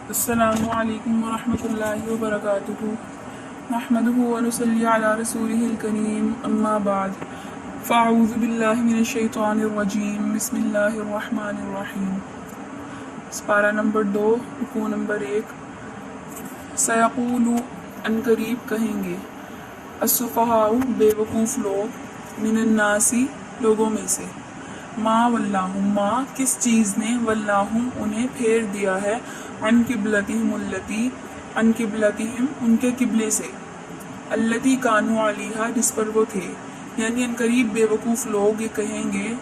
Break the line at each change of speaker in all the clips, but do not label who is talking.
السلام علیکم ورحمۃ اللہ وبرکاتہ نحمده ونصلی علی رسولہ الکریم اما بعد فاعوذ باللہ من الشیطان الرجیم بسم اللہ الرحمن الرحیم۔ سپارہ نمبر 2 رکوع نمبر 1۔ سیقول ان قریب کہیں گے، السفہاء بے وقوف لوگ، من الناس لوگوں میں سے، ما ولاہم ما کس چیز نے، ولاہم انہیں پھیر دیا ہے، عن قبلتہم التی عن قبلتہم ان کے قبلے سے، التی کانوا علیہا جس پر وہ تھے، یعنی ان قریب بے وقوف لوگ یہ کہیں گے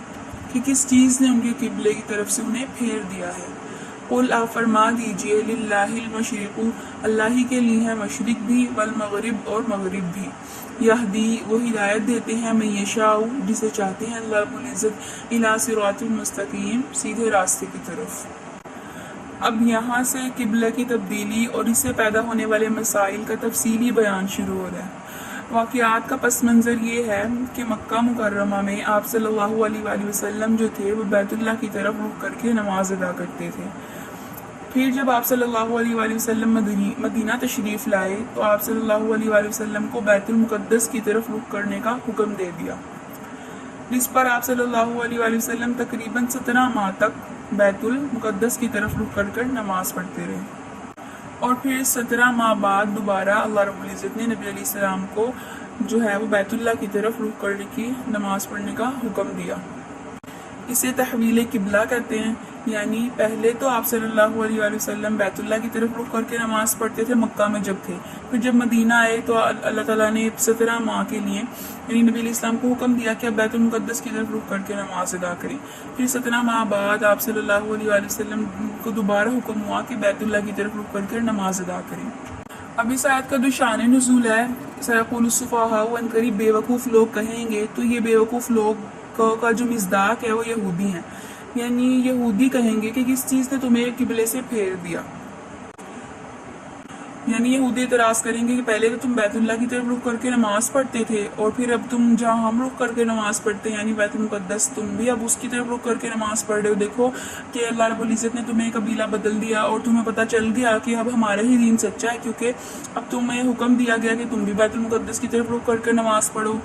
کہ کس چیز نے ان کے قبلے کی طرف سے انہیں پھیر دیا ہے۔ قل آپ فرما دیجئے، للہ المشرق اللہ ہی کے لیے ہے مشرق بھی، والمغرب اور مغرب بھی، یہدی وہ ہدایت دیتے ہیں، من یشاء جسے چاہتے ہیں، اللہ رب العزت، الی صراط المستقیم سیدھے راستے کی طرف۔ اب یہاں سے قبلہ کی تبدیلی اور اس سے پیدا ہونے والے مسائل کا تفصیلی بیان شروع ہو رہا ہے۔ واقعات کا پس منظر یہ ہے کہ مکہ مکرمہ میں آپ صلی اللہ علیہ وآلہ وسلم جو تھے وہ بیت اللہ کی طرف رخ کر کے نماز ادا کرتے تھے۔ پھر جب آپ صلی اللہ علیہ وآلہ وسلم مدینہ تشریف لائے تو آپ صلی اللہ علیہ وآلہ وسلم کو بیت المقدس کی طرف رخ کرنے کا حکم دے دیا، جس پر آپ صلی اللہ علیہ وآلہ وسلم تقریباً 17 ماہ تک بیت المقدس کی طرف رخ کر نماز پڑھتے رہے، اور پھر 17 ماہ بعد دوبارہ اللہ رب العزت نے نبی علیہ السلام کو جو ہے وہ بیت اللہ کی طرف رخ کرنے کی نماز پڑھنے کا حکم دیا۔ اسے تحویل قبلہ کہتے ہیں، یعنی پہلے تو آپ صلی اللہ علیہ وآلہ وسلم بیت اللہ کی طرف رخ کر کے نماز پڑھتے تھے مکہ میں جب تھے، پھر جب مدینہ آئے تو اللہ تعالیٰ نے 17 ماہ کے لیے یعنی نبی علیہ السلام کو حکم دیا کہ آپ بیت المقدس کی طرف رخ کر کے نماز ادا کریں۔ پھر 17 ماہ بعد آپ صلی اللہ علیہ وآلہ وسلم کو دوبارہ حکم ہوا کہ بیت اللہ کی طرف رخ کر کے نماز ادا کریں۔ اب اس آیت کا جو شان نزول ہے، سیقول السفہاء ان قریب بے وقوف لوگ کہیں گے، تو یہ بے وقوف لوگ کا جو مصداق ہے وہ یہودی ہیں، یعنی یہودی کہیں گے کہ کس چیز نے تمہیں قبلے سے پھیر دیا، یعنی یہودی اعتراض کریں گے کہ پہلے تو تم بیت اللہ کی طرف رخ کر کے نماز پڑھتے تھے، اور پھر اب تم جہاں ہم رخ کر کے نماز پڑھتے ہیں یعنی بیت المقدس، تم بھی اب اس کی طرف رخ کر کے نماز پڑھ رہے ہو۔ دیکھو کہ اللہ رب العزت نے تمہیں قبیلہ بدل دیا اور تمہیں پتہ چل گیا کہ اب ہمارا ہی دین سچا ہے، کیونکہ اب تمہیں حکم دیا گیا کہ تم بھی بیت المقدس کی طرف رخ کر کے نماز پڑھو۔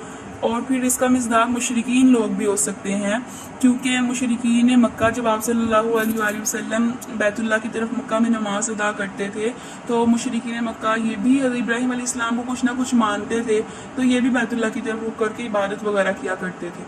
اور پھر اس کا مصداق مشرکین لوگ بھی ہو سکتے ہیں، کیونکہ مشرکین مکہ جب آپ صلی اللہ علیہ وآلہ وسلم بیت اللہ کی طرف مکہ میں نماز ادا کرتے تھے تو مشرکین مکہ یہ بھی حضرت ابراہیم علیہ السلام کو کچھ نہ کچھ مانتے تھے، تو یہ بھی بیت اللہ کی طرف رخ کر کے عبادت وغیرہ کیا کرتے تھے۔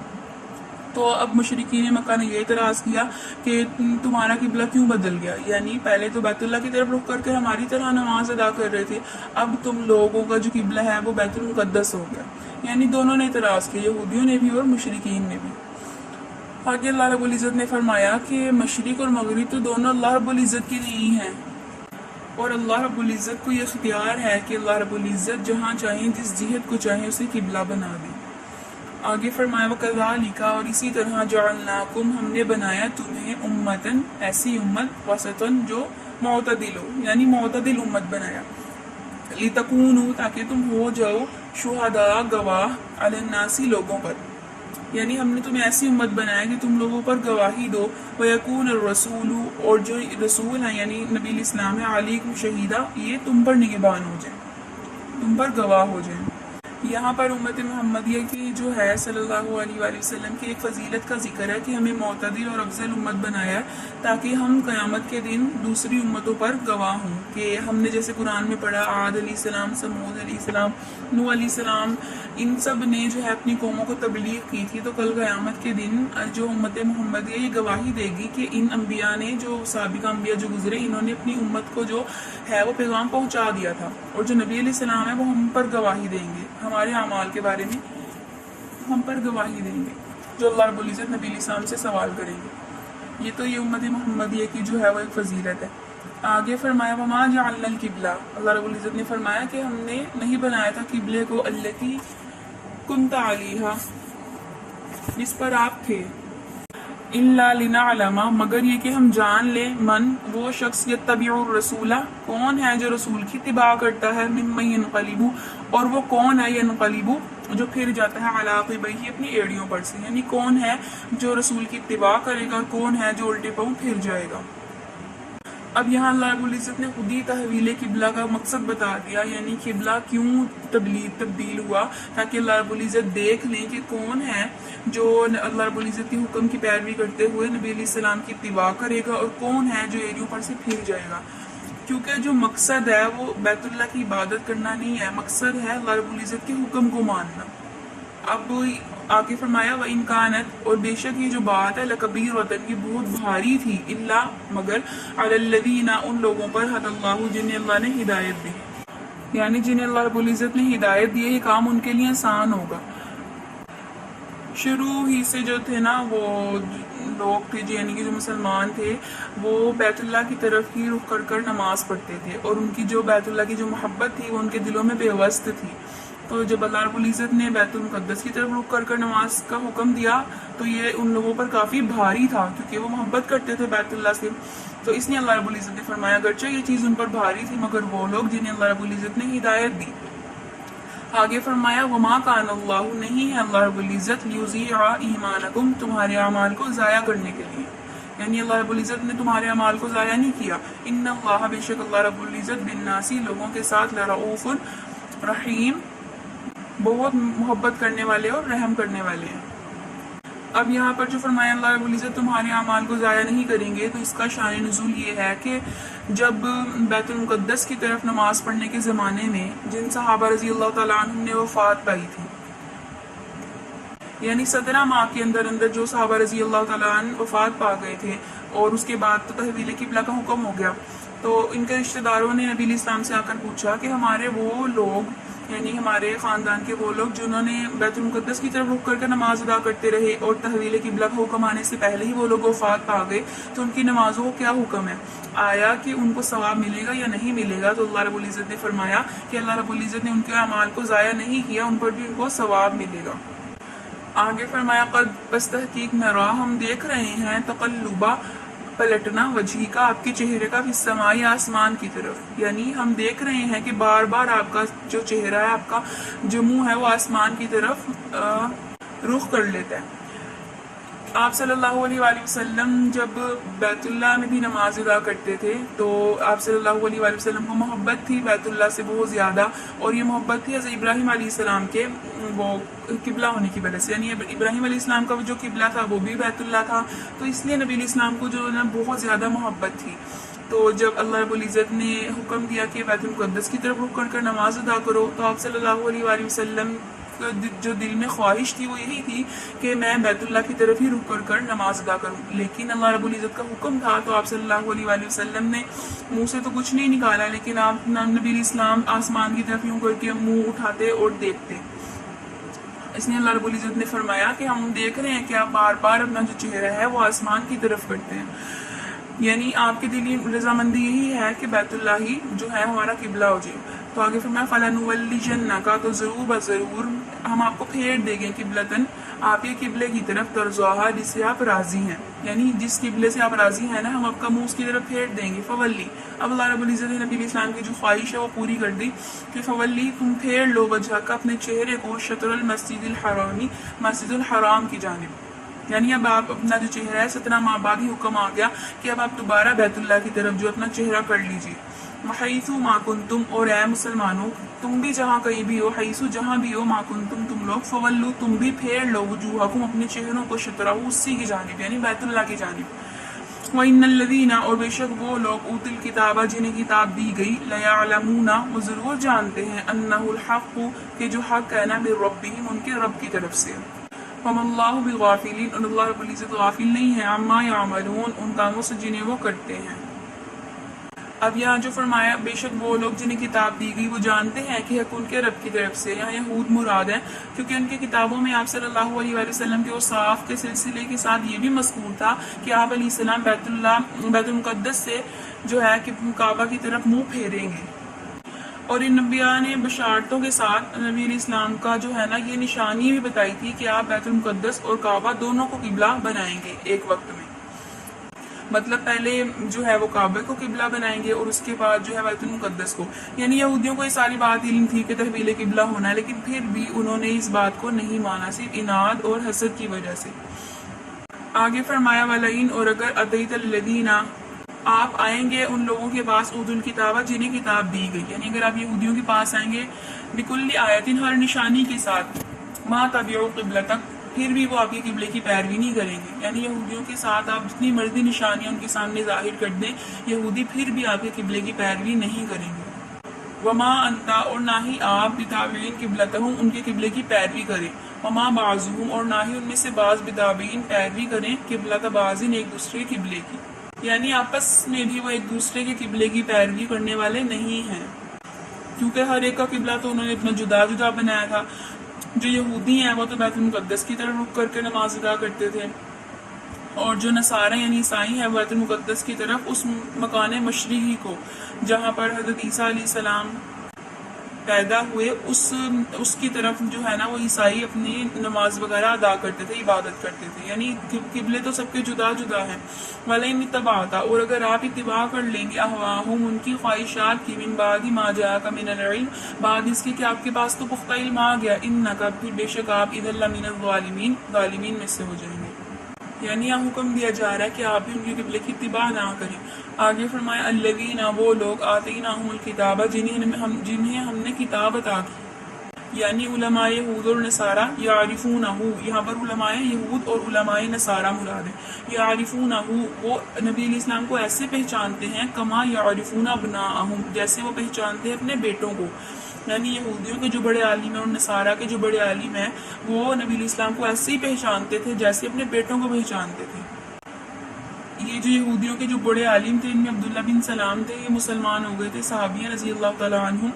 تو اب مشرکین مکہ نے یہ اعتراض کیا کہ تمہارا قبلہ کیوں بدل گیا، یعنی پہلے تو بیت اللہ کی طرف رخ کر کے ہماری طرح نماز ادا کر رہے تھے، اب تم لوگوں کا جو قبلہ ہے وہ بیت المقدس ہو گیا۔ یعنی دونوں نے اعتراض کیا، یہودیوں نے بھی اور مشرکین نے بھی۔ آگے اللہ رب العزت نے فرمایا کہ مشرق اور مغرب تو دونوں اللہ رب العزت کے لیے ہی ہیں، اور اللہ رب العزت کو یہ اختیار ہے کہ اللہ رب العزت جہاں چاہیں جس جہت کو چاہیں اسے قبلہ بنا دیں۔ آگے فرمایا وَكَذَلِكَ اور اسی طرح جَعَلْنَاكُمْ ہم نے بنایا تمہیں امتاً ایسی امت، وسطاً جو معتدل ہو، یعنی معتدل امت بنایا، لِتَكُونُوا تاکہ تم ہو جاؤ شہداء گواہ، علی الناس لوگوں پر، یعنی ہم نے تمہیں ایسی امت بنایا کہ تم لوگوں پر گواہی دو، وَيَكُونَ الرَّسُولُ اور جو رسول ہیں یعنی نبی علیہ السلام ہے، علیکم شہیدہ یہ تم پر نگہبان ہو جائیں، تم پر گواہ ہو جائیں۔ یہاں پر امت محمدیہ کی جو ہے صلی اللہ علیہ وآلہ وسلم کی ایک فضیلت کا ذکر ہے کہ ہمیں معتدل اور افضل امت بنایا تاکہ ہم قیامت کے دن دوسری امتوں پر گواہ ہوں، کہ ہم نے جیسے قرآن میں پڑھا عاد علیہ السلام، سمود علیہ السلام، نوح علیہ السلام، ان سب نے جو ہے اپنی قوموں کو تبلیغ کی تھی، تو کل قیامت کے دن جو امت محمدیہ یہ گواہی دے گی کہ ان انبیاء نے، جو سابقہ انبیاء جو گزرے، انہوں نے اپنی امت کو جو ہے وہ پیغام پہنچا دیا تھا، اور جو نبی علیہ السلام ہے وہ ہم پر گواہی دیں گے، ہمارے اعمال کے بارے میں ہم پر گواہی دیں گے، جو اللہ رب العزت نبی علیہ السلام سے سوال کریں گے۔ یہ تو یہ امت محمدیہ کی جو ہے وہ ایک فضیلت ہے۔ آگے فرمایا وَمَا جَعَلْنَا الْقِبْلَةَ اللہ رب العزت نے فرمایا کہ ہم نے نہیں بنایا تھا قبلے کو، الَّتِي كُنْتَ عَلَيْهَا جس پر آپ تھے، إِلَّا لِنَعْلَمَ مگر یہ کہ ہم جان لیں، من وہ شخص يَتَّبِعُ الرَّسُولَ کون ہے جو رسول کی اتباع کرتا ہے، مِمَّن يَنْقَلِبُ اور وہ کون ہے، يَنْقَلِبُ جو پھر جاتا ہے عَلَىٰ عَقِبَیْهِ اپنی ایڑیوں پر سے، یعنی کون ہے جو رسول کی اتباع کرے گا اور کون ہے جو الٹے پاؤں پھر جائے گا۔ اب یہاں اللہ رب العزت نے خود ہی تحویل قبلہ کا مقصد بتا دیا، یعنی قبلہ کیوں تبدیل ہوا، تاکہ اللہ رب العزت دیکھ لیں کہ کون ہے جو اللہ رب العزت کے حکم کی پیروی کرتے ہوئے نبی علیہ السلام کی اتباع کرے گا، اور کون ہے جو ایریوں پر سے پھر جائے گا۔ کیونکہ جو مقصد ہے وہ بیت اللہ کی عبادت کرنا نہیں ہے، مقصد ہے اللہ رب العزت کے حکم کو ماننا۔ اب آگے فرمایا وَإِنْ كَانَتْ، اور بے شک یہ جو بات ہے لَكَبِيرَةً کی بہت بھاری تھی، الا مگر عَلَى الَّذِينَ ان لوگوں پر هَدَى اللَّهُ جنہیں اللہ نے ہدایت دی، یعنی جنہیں اللہ رب العزت نے ہدایت دی، یہ کام ان کے لیے آسان ہوگا۔ شروع ہی سے جو تھے نا وہ لوگ تھے یعنی کہ جو مسلمان تھے وہ بیت اللہ کی طرف ہی رخ کر نماز پڑھتے تھے، اور ان کی جو بیت اللہ کی جو محبت تھی وہ ان کے دلوں میں بے واسط تھی۔ تو جب اللہ رب العزت نے بیت المقدس کی طرف رخ کر نماز کا حکم دیا تو یہ ان لوگوں پر کافی بھاری تھا، کیونکہ وہ محبت کرتے تھے بیت اللہ سے، تو اس لیے اللہ رب العزت نے فرمایا اگرچہ یہ چیز ان پر بھاری تھی مگر وہ لوگ جنہیں اللہ رب العزت نے ہدایت دی۔ آگے فرمایا وما کان اللہ، نہیں ہے اللہ رب العزت لیضیع ایمانکم، تمہارے اعمال کو ضائع کرنے کے لیے، یعنی اللہ رب العزت نے تمہارے اعمال کو ضائع نہیں کیا۔ ان اللہ، بے شک اللہ رب العزت بالناس، لوگوں کے ساتھ لرؤوف رحیم، بہت محبت کرنے والے اور رحم کرنے والے ہیں۔ اب یہاں پر جو فرمایا اللہ رب العزت تمہارے اعمال کو ضائع نہیں کریں گے، تو اس کا شان نزول یہ ہے کہ جب بیت المقدس کی طرف نماز پڑھنے کے زمانے میں جن صحابہ رضی اللہ تعالیٰ عنہ نے وفات پائی تھی، یعنی 17 ماہ کے اندر جو صحابہ رضی اللہ تعالیٰ عنہ وفات پا گئے تھے، اور اس کے بعد تو تحویل قبلہ کا حکم ہو گیا، تو ان کے رشتہ داروں نے نبی علیہ السلام سے آ کر پوچھا کہ ہمارے وہ لوگ، یعنی ہمارے خاندان کے وہ لوگ جنہوں نے بیت المقدس کی طرف رخ کر نماز ادا کرتے رہے اور تحویل قبلہ کا حکم آنے سے پہلے ہی وہ لوگ وفات پا گئے، تو ان کی نمازوں کو کیا حکم ہے، آیا کہ ان کو ثواب ملے گا یا نہیں ملے گا؟ تو اللہ رب العزت نے فرمایا کہ اللہ رب العزت نے ان کے اعمال کو ضائع نہیں کیا، ان پر بھی ان کو ثواب ملے گا۔ آگے فرمایا قد بس تحقیق نرا، ہم دیکھ رہے ہیں تقلبہ، پلٹنا، وجہی کا، آپ کے چہرے کا، فی السماء، آسمان کی طرف، یعنی ہم دیکھ رہے ہیں کہ بار بار آپ کا جو چہرہ ہے، آپ کا جو منہ ہے وہ آسمان کی طرف رخ کر لیتا ہے۔ آپ صلی اللہ علیہ وآلہ وسلم جب بیت اللہ میں بھی نماز ادا کرتے تھے تو آپ صلی اللہ علیہ وآلہ وسلم کو محبت تھی بیت اللہ سے بہت زیادہ، اور یہ محبت تھی حضرت ابراہیم علیہ السلام کے وہ قبلہ ہونے کی وجہ سے، یعنی ابراہیم علیہ السلام کا جو قبلہ تھا وہ بھی بیت اللہ تھا، تو اس لیے نبی علیہ السلام کو جو نا بہت زیادہ محبت تھی۔ تو جب اللہ رب العزت نے حکم دیا کہ بیت المقدس کی طرف رخ کر نماز ادا کرو، تو آپ صلی اللہ علیہ وآلہ وسلم جو دل میں خواہش تھی وہ یہی تھی کہ میں بیت اللہ کی طرف ہی رک کر نماز ادا کروں، لیکن اللہ رب العزت کا حکم تھا تو آپ صلی اللہ علیہ وآلہ وسلم نے منہ سے تو کچھ نہیں نکالا، لیکن آپ نبی علیہ السلام آسمان کی طرف یوں کر کے منہ اٹھاتے اور دیکھتے۔ اس لیے اللہ رب العزت نے فرمایا کہ ہم دیکھ رہے ہیں کہ آپ بار بار اپنا جو چہرہ ہے وہ آسمان کی طرف کرتے ہیں، یعنی آپ کی دلی رضامندی یہی ہے کہ بیت اللہ ہی جو ہے ہمارا قبلہ ہو جائے۔ تو آگے فرمایا فَلَنُوَلِّيَنَّكَ، تو ضرور ہم آپ کو پھیر دیں گے قبلتاً، آپ یہ قبلے کی طرف ترضاہا، جس سے آپ راضی ہیں، یعنی جس قبلے سے آپ راضی ہیں نا ہم آپ کا منہ اس کی طرف پھیر دیں گے۔ فولی، اب اللہ رب العزت نے نبی علیہ السلام کی جو خواہش ہے وہ پوری کر دی کہ فولی، تم پھیر لو وجہ کا، اپنے چہرے کو، شطر المسجد الحرامی، مسجد الحرام کی جانب، یعنی اب آپ اپنا جو چہرہ ہے 17 ماہ بعد ہی حکم آ گیا کہ اب آپ دوبارہ بیت اللہ کی طرف جو اپنا چہرہ کر لیجیے۔ وحیثو ما کنتم، اور اے مسلمانوں تم بھی جہاں کہیں بھی ہو، حیثو جہاں بھی ہو، ما کنتم تم لوگ، فولو تم بھی پھیر لو وجوہکم اپنے چہروں کو، شطرہ اسی کی جانب، یعنی بیت اللہ کی جانب۔ وَإِنَّ الَّذِينَ، اور بے شک وہ لوگ، اوتوا الکتاب، جنہیں کتاب دی گئی، لَيَعْلَمُونَ، وہ ضرور جانتے ہیں، أَنَّهُ الْحَقُّ، کہ جو حق ہے نا، مِن ان کے رب کی طرف سے۔ وَمَا اللَّهُ بِغَافِلٍ، اور اللہ رب العزت غافل نہیں ہے، عَمَّا يَعْمَلُونَ، ان کاموں سے جنہیں وہ کرتے ہیں۔ اب یہاں جو فرمایا بے شک وہ لوگ جنہیں کتاب دی گئی وہ جانتے ہیں کہ حق ان کے رب کی طرف سے، یہاں یہود مراد ہے، کیونکہ ان کی کتابوں میں آپ صلی اللہ علیہ وآلہ وسلم کے اوصاف کے سلسلے کے ساتھ یہ بھی مذکور تھا کہ آپ علیہ السلام بیت المقدس سے جو ہے کہ کعبہ کی طرف منہ پھیریں گے، اور ان انبیاء نے بشارتوں کے ساتھ نبی علیہ السلام کا جو ہے نا یہ نشانی بھی بتائی تھی کہ آپ بیت المقدس اور کعبہ دونوں کو قبلہ بنائیں گے ایک وقت میں، مطلب پہلے جو ہے وہ کعبہ کو قبلہ بنائیں گے اور اس کے بعد جو ہے بیت المقدس کو، یعنی یہودیوں کو یہ ساری بات علم تھی کہ تحویل قبلہ ہونا ہے، لیکن پھر بھی انہوں نے اس بات کو نہیں مانا، صرف اناد اور حسد کی وجہ سے۔ آگے فرمایا وَلَئِنْ، اور اگر أَتَيْتَ الَّذِينَ، آپ آئیں گے ان لوگوں کے پاس اوتوا الکتاب جنہیں کتاب دی گئی، یعنی اگر آپ یہودیوں کے پاس آئیں گے بکل آیت ہر نشانی کے ساتھ، ما تبعوا قبلتک پھر بھی وہ آپ کے قبلے کی پیروی نہیں کریں گے، یعنی یہودیوں کے ساتھ آپ جتنی مرضی نشانیاں ان کے سامنے ظاہر کر دیں، یہودی پھر بھی آپ کے قبلے کی پیروی نہیں کریں گے۔ وما انتا اور نہ ہی آپ بتابعین قبلتہم ان کے قبلے کی پیروی کریں، وما بعضہم اور نہ ہی ان میں سے بعض بتابعین پیروی کریں قبلۃ بعضین ایک دوسرے کے قبلے کی، یعنی آپس میں بھی وہ ایک دوسرے کے قبلے کی پیروی کرنے والے نہیں ہیں، کیونکہ ہر ایک کا قبلہ تو انہوں نے اپنا جدا جدا بنایا تھا۔ جو یہودی ہیں وہ تو بیت المقدس کی طرف رخ کر کے نماز ادا کرتے تھے، اور جو نصارہ یعنی عیسائی ہے بیت المقدس کی طرف اس مکان مشرقی کو جہاں پر حضرت عیسیٰ علیہ السلام پیدا ہوئے اس کی طرف جو ہے نا وہ عیسائی اپنی نماز وغیرہ ادا کرتے تھے، عبادت کرتے تھے، یعنی قبلے تو سب کے جدا جدا ہیں۔ وَلَئِنِ اتَّبَعْتَ اور اگر آپ اتباع کر لیں گے اہواہم ان کی خواہشات کی، من بعد ما جاءک من العلم بعد اس کے کہ آپ کے پاس تو پختہ علم آ گیا، انک پھر بے شک آپ اذا لمن الظالمین ظالمین میں سے ہو جائیں گے، یعنی یہاں حکم دیا جا رہا ہے کہ آپ بھی ان کے قبلے کی اتباع نہ کریں۔ آگے فرمایا الذین وہ لوگ آتیناہم الکتاب جنہیں ہم نے کتاب عطا کی، یعنی علماء یہود اور نصارہ، یعرفونہ یہاں پر علماء یہود اور علماء نصارہ مراد ہے، یعرفونہ وہ نبی علیہ السلام کو ایسے پہچانتے ہیں کما یعرفون ابناءہم جیسے وہ پہچانتے ہیں اپنے بیٹوں کو، یعنی یہودیوں کے جو بڑے عالم ہیں اور نصارہ کے جو بڑے عالم ہیں وہ نبی علیہ السلام کو ایسے ہی پہچانتے تھے جیسے اپنے بیٹوں کو پہچانتے تھے۔ یہ جو یہودیوں کے جو بڑے عالم تھے ان میں عبداللہ بن سلام تھے، یہ مسلمان ہو گئے تھے، صحابی رضی اللہ تعالیٰ عنہ۔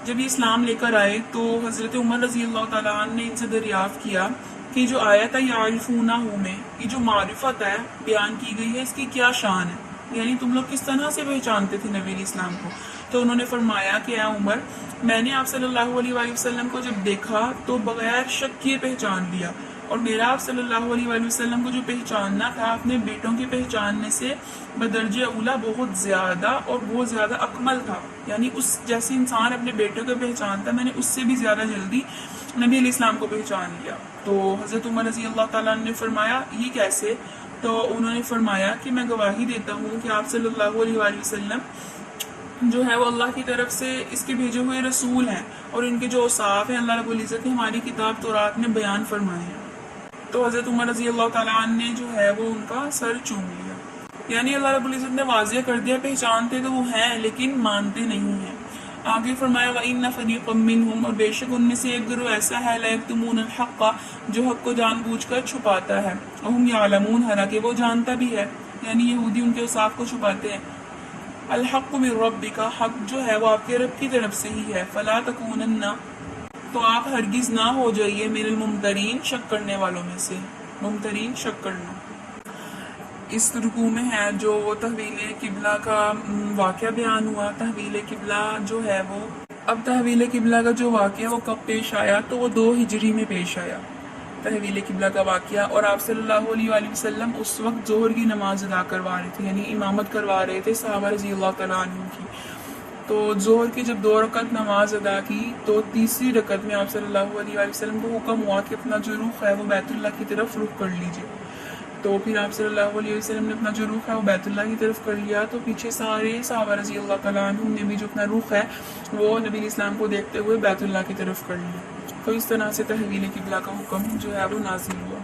جب یہ اسلام لے کر آئے تو حضرت عمر رضی اللہ تعالیٰ عنہ نے ان سے دریافت کیا کہ جو آیت ہے یعرفونہ میں یہ جو معرفت ہے بیان کی گئی ہے اس کی کیا شان ہے، یعنی تم لوگ کس طرح سے پہچانتے تھے نبی علیہ السلام کو؟ تو انہوں نے فرمایا کہ اے عمر میں نے آپ صلی اللہ علیہ وآلہ وسلم کو جب دیکھا تو بغیر شک کیے پہچان لیا، اور میرا آپ صلی اللہ علیہ وآلہ وسلم کو جو پہچاننا تھا اپنے بیٹوں کے پہچاننے سے بدرجہ اولا بہت زیادہ اور بہت زیادہ اکمل تھا، یعنی اس جیسے انسان اپنے بیٹوں کو پہچانتا میں نے اس سے بھی زیادہ جلدی نبی علیہ السلام کو پہچان لیا۔ تو حضرت عمر رضی اللہ تعالیٰ نے فرمایا یہ کیسے؟ تو انہوں نے فرمایا کہ میں گواہی دیتا ہوں کہ آپ صلی اللہ علیہ وآلہ وسلم جو ہے وہ اللہ کی طرف سے اس کے بھیجے ہوئے رسول ہیں، اور ان کے جو اوصاف ہیں اللہ رب العزت نے ہماری کتاب تورات میں بیان فرمائے ہیں۔ تو حضرت عمر رضی اللہ تعالیٰ عنہ نے جو ہے وہ ان کا سر چوم لیا، یعنی اللہ رب العزت نے واضح کر دیا پہچانتے تو وہ ہیں لیکن مانتے نہیں ہیں۔ آگے فرمایا وَإِنَّ فَرِيقًا مِّنْهُمْ اور بے شک ان میں سے ایک گروہ ایسا ہے لَيَكْتُمُونَ الْحَقَّ جو حق کو جان بوجھ کر چھپاتا ہے، وَهُمْ يَعْلَمُونَ حالانکہ وہ جانتا بھی ہے، یعنی یہودی ان کے اوصاف کو چھپاتے ہیں۔ الحق من ربک حق جو ہے وہ آپ کے رب کی طرف سے ہی ہے، فلا تکونن تو آپ ہرگز نہ ہو جائیے من الممترین شک کرنے والوں میں سے، ممترین شک کرنا۔ اس رکوع میں ہے جو وہ تحویل قبلہ کا واقعہ بیان ہوا۔ تحویل قبلہ جو ہے وہ اب تحویل قبلہ کا جو واقعہ وہ کب پیش آیا تو وہ 2 ہجری میں پیش آیا تحویل قبلہ کا واقعہ، اور آپ صلی اللہ علیہ وآلہ وسلم اس وقت ظہر کی نماز ادا کروا رہے تھے، یعنی امامت کروا رہے تھے صحابہ رضی اللہ تعالیٰ عنہ کی۔ تو ظہر کی جب 2 رکعت نماز ادا کی تو تیسری رکعت میں آپ صلی اللہ علیہ وآلہ وسلم کو حکم ہوا کہ اپنا جو رخ ہے وہ بیت اللہ کی طرف رخ کر لیجیے، تو پھر آپ صلی اللہ علیہ وسلم نے اپنا جو رخ ہے وہ بیت اللہ کی طرف کر لیا، تو پیچھے سارے صحابہ رضی اللہ تعالیٰ عنہ نے بھی جو اپنا رخ ہے وہ نبی علیہ السلام کو دیکھتے ہوئے بیت اللہ کی طرف کر لیا۔ تو اس طرح سے تحویل قبلہ کا حکم جو ہے وہ نازل ہوا۔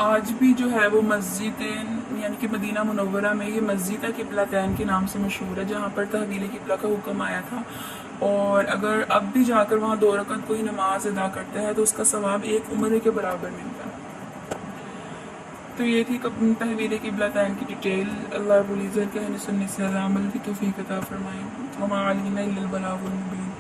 آج بھی جو ہے وہ مسجد یعنی کہ مدینہ منورہ میں یہ مسجد قبلتین کے نام سے مشہور ہے جہاں پر تحویل قبلہ کا حکم آیا تھا، اور اگر اب بھی جا کر وہاں 2 رکعت کوئی نماز ادا کرتا ہے تو اس کا ثواب 1 عمرے کے برابر ملتا ہے۔ تو یہ تھی تحویل قبلتین کی ڈیٹیل۔ اللہ رب العزت کے سننے سے عمل کی توفیق عطا فرمائے۔ وما علینا الا البلاغ المبین۔